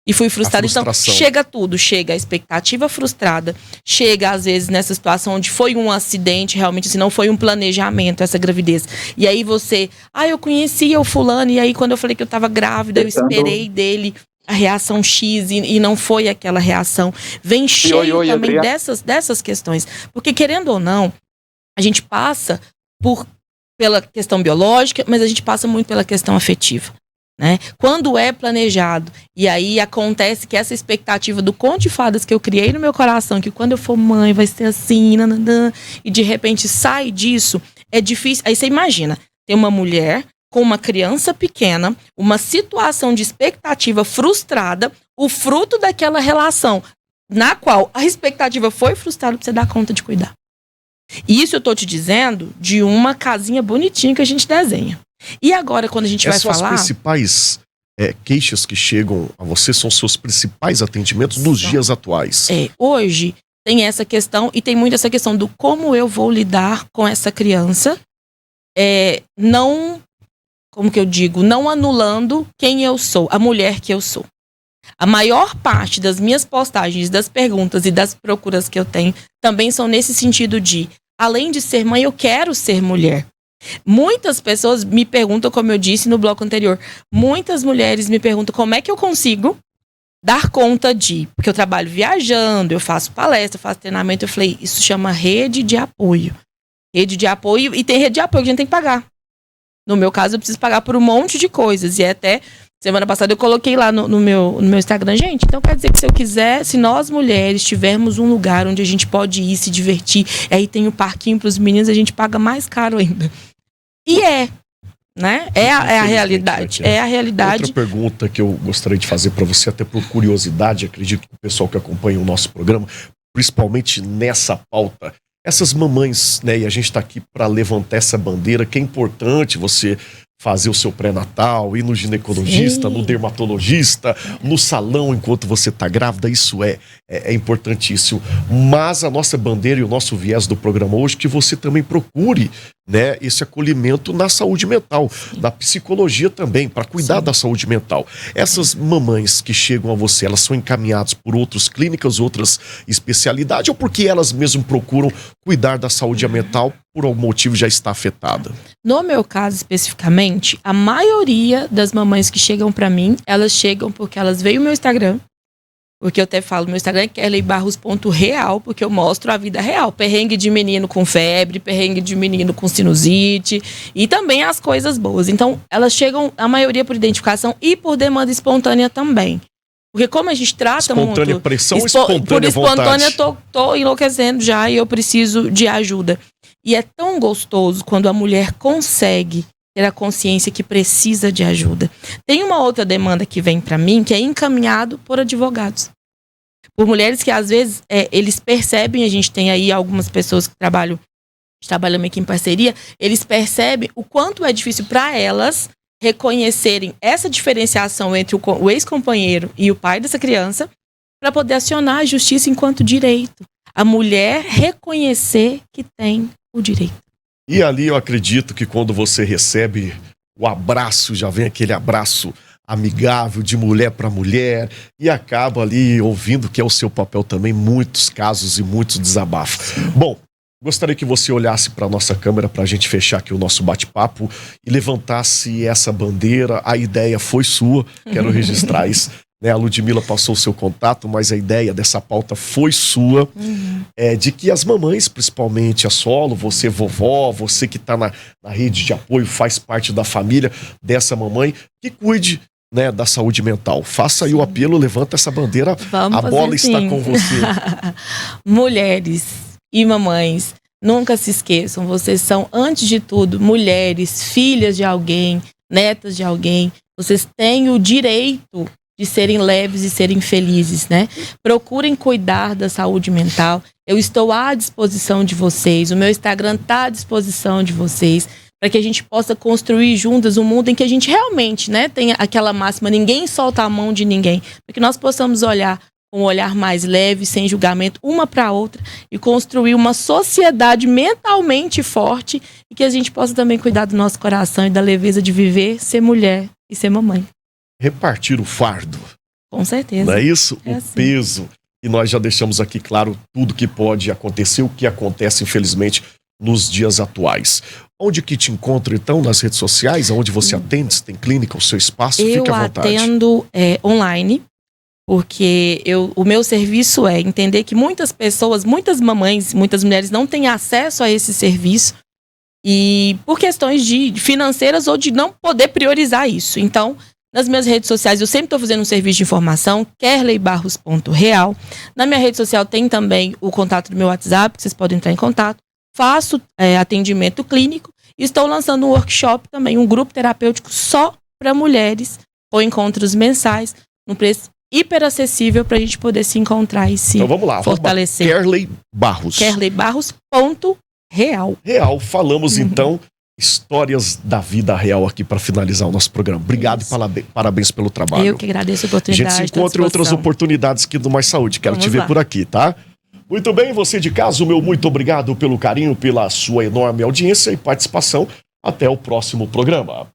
e fui frustrada. Então, chega tudo. Chega a expectativa frustrada. Chega, às vezes, nessa situação onde foi um acidente, realmente, assim, não foi um planejamento, essa gravidez. E aí você... eu conhecia o fulano, e aí quando eu falei que eu tava grávida, eu esperei dele a reação X e não foi aquela reação. Vem cheio também dessas questões. Porque, querendo ou não, a gente passa pela questão biológica, mas a gente passa muito pela questão afetiva. Né? Quando é planejado, e aí acontece que essa expectativa do conto de fadas que eu criei no meu coração, que quando eu for mãe vai ser assim, nananã, e de repente sai disso, é difícil. Aí você imagina, tem uma mulher com uma criança pequena, uma situação de expectativa frustrada, o fruto daquela relação na qual a expectativa foi frustrada, pra você dar conta de cuidar. E isso eu tô te dizendo de uma casinha bonitinha que a gente desenha. E agora, quando a gente vai falar... Essas principais queixas que chegam a você são seus principais atendimentos nos dias atuais. Hoje tem essa questão, e tem muito essa questão do como eu vou lidar com essa criança, não, como que eu digo, não anulando quem eu sou, a mulher que eu sou. A maior parte das minhas postagens, das perguntas e das procuras que eu tenho, também são nesse sentido de, além de ser mãe, eu quero ser mulher. Muitas pessoas me perguntam, como eu disse no bloco anterior, muitas mulheres me perguntam como é que eu consigo dar conta porque eu trabalho viajando, eu faço palestra, eu faço treinamento. Eu falei, isso chama rede de apoio. Rede de apoio, e tem rede de apoio que a gente tem que pagar. No meu caso, eu preciso pagar por um monte de coisas. E até semana passada eu coloquei lá no meu Instagram, gente, então quer dizer que se nós mulheres tivermos um lugar onde a gente pode ir se divertir, aí tem o parquinho para os meninos, a gente paga mais caro ainda. E né? É a realidade. É a realidade. Outra pergunta que eu gostaria de fazer para você, até por curiosidade, acredito que o pessoal que acompanha o nosso programa, principalmente nessa pauta, essas mamães, né? E a gente está aqui para levantar essa bandeira, que é importante você fazer o seu pré-natal, ir no ginecologista, no dermatologista, no salão enquanto você está grávida, isso é importantíssimo. Mas a nossa bandeira e o nosso viés do programa hoje é que você também procure, né, esse acolhimento na saúde mental, na psicologia também, para cuidar da saúde mental. Essas mamães que chegam a você, elas são encaminhadas por outras clínicas, outras especialidades, ou porque elas mesmas procuram cuidar da saúde mental por algum motivo já está afetada? No meu caso especificamente, a maioria das mamães que chegam pra mim, elas chegam porque elas veem o meu Instagram, porque eu até falo, meu Instagram é kerleybarros.real, porque eu mostro a vida real, perrengue de menino com febre, perrengue de menino com sinusite e também as coisas boas. Então, elas chegam, a maioria por identificação e por demanda espontânea também. Porque como a gente trata espontânea muito... Pressão, espontânea por espontânea, vontade. tô enlouquecendo já e eu preciso de ajuda. E é tão gostoso quando a mulher consegue ter a consciência que precisa de ajuda. Tem uma outra demanda que vem para mim, que é encaminhado por advogados. Por mulheres que, às vezes, eles percebem, a gente tem aí algumas pessoas que trabalhamos aqui em parceria, eles percebem o quanto é difícil para elas reconhecerem essa diferenciação entre o ex-companheiro e o pai dessa criança para poder acionar a justiça enquanto direito. A mulher reconhecer que tem o direito. E ali eu acredito que quando você recebe o abraço, já vem aquele abraço amigável de mulher para mulher e acaba ali ouvindo que é o seu papel também, muitos casos e muitos desabafos. Bom, gostaria que você olhasse para a nossa câmera para a gente fechar aqui o nosso bate-papo e levantasse essa bandeira. A ideia foi sua, quero registrar isso. Né, a Ludmila passou o seu contato, mas a ideia dessa pauta foi sua, de que as mamães, principalmente a solo, você vovó, você que está na rede de apoio, faz parte da família dessa mamãe, que cuide, né, da saúde mental. Faça aí o apelo, levanta essa bandeira, vamos a bola assim. está com você. Mulheres e mamães, nunca se esqueçam, vocês são, antes de tudo, mulheres, filhas de alguém, netas de alguém, vocês têm o direito de serem leves e serem felizes, né? Procurem cuidar da saúde mental. Eu estou à disposição de vocês. O meu Instagram está à disposição de vocês para que a gente possa construir juntas um mundo em que a gente realmente, né, tenha aquela máxima, ninguém solta a mão de ninguém. Para que nós possamos olhar com um olhar mais leve, sem julgamento, uma para a outra e construir uma sociedade mentalmente forte e que a gente possa também cuidar do nosso coração e da leveza de viver, ser mulher e ser mamãe. Repartir o fardo. Com certeza. Não é isso? É o assim. peso. E nós já deixamos aqui claro tudo que pode acontecer, o que acontece, infelizmente, nos dias atuais. Onde que te encontro, então, nas redes sociais? Onde você atende? Se tem clínica, o seu espaço? Fique à vontade. Eu atendo online, porque o meu serviço é entender que muitas pessoas, muitas mamães, muitas mulheres não têm acesso a esse serviço e por questões de financeiras ou de não poder priorizar isso. Então, nas minhas redes sociais, eu sempre estou fazendo um serviço de informação, kerleybarros.real. Na minha rede social tem também o contato do meu WhatsApp, que vocês podem entrar em contato. Faço atendimento clínico e estou lançando um workshop também, um grupo terapêutico só para mulheres, com encontros mensais, num preço hiper acessível para a gente poder se encontrar e se então, vamos lá, fortalecer. Kerley Barros. kerleybarros.real. Real, falamos então histórias da vida real aqui para finalizar o nosso programa. Obrigado e parabéns pelo trabalho. Eu que agradeço a A oportunidade. gente se encontra em outras oportunidades aqui do Mais Saúde. Quero te ver por aqui, tá? Muito bem, você de casa, o meu muito obrigado pelo carinho, pela sua enorme audiência e participação. Até o próximo programa.